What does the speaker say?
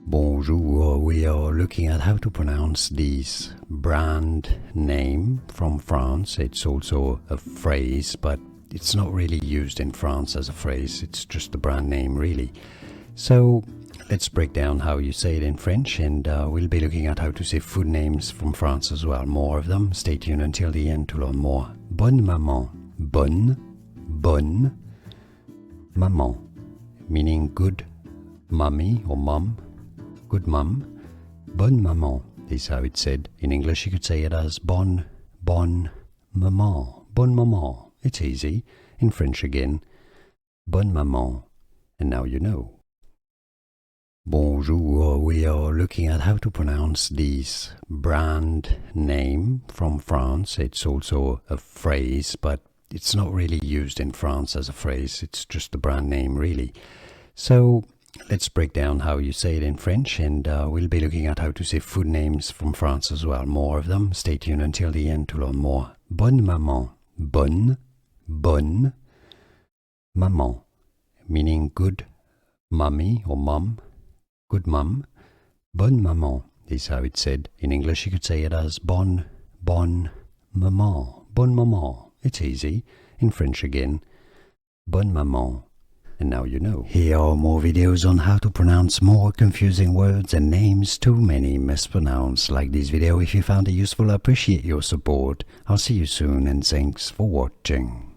Bonjour, we are looking at how to pronounce this brand name from France. It's also a phrase, but it's not really used in France as a phrase. It's just a brand name, really. So let's break down how you say it in French, and we'll be looking at how to say food names from France as well. More of them. Stay tuned until the end to learn more. Bonne maman. Bonne maman, meaning good mummy or mum. Good mum. Bonne maman is how it's said. In English you could say it as bonne maman. Bonne maman. It's easy. In French again. Bonne maman. And now you know. Bonjour, we are looking at how to pronounce this brand name from France. It's also a phrase, but it's not really used in France as a phrase. It's just a brand name, really. So let's break down how you say it in French, and we'll be looking at how to say food names from France as well. More of them. Stay tuned until the end to learn more. Bonne maman. Bonne maman, meaning good mummy or mum. Good mum. Bonne maman is how it's said. In English you could say it as bonne maman. Bonne maman. It's easy. In French again. Bonne maman. And now you know. Here are more videos on how to pronounce more confusing words and names too many mispronounced. Like this video if you found it useful. I appreciate your support. I'll see you soon, and thanks for watching.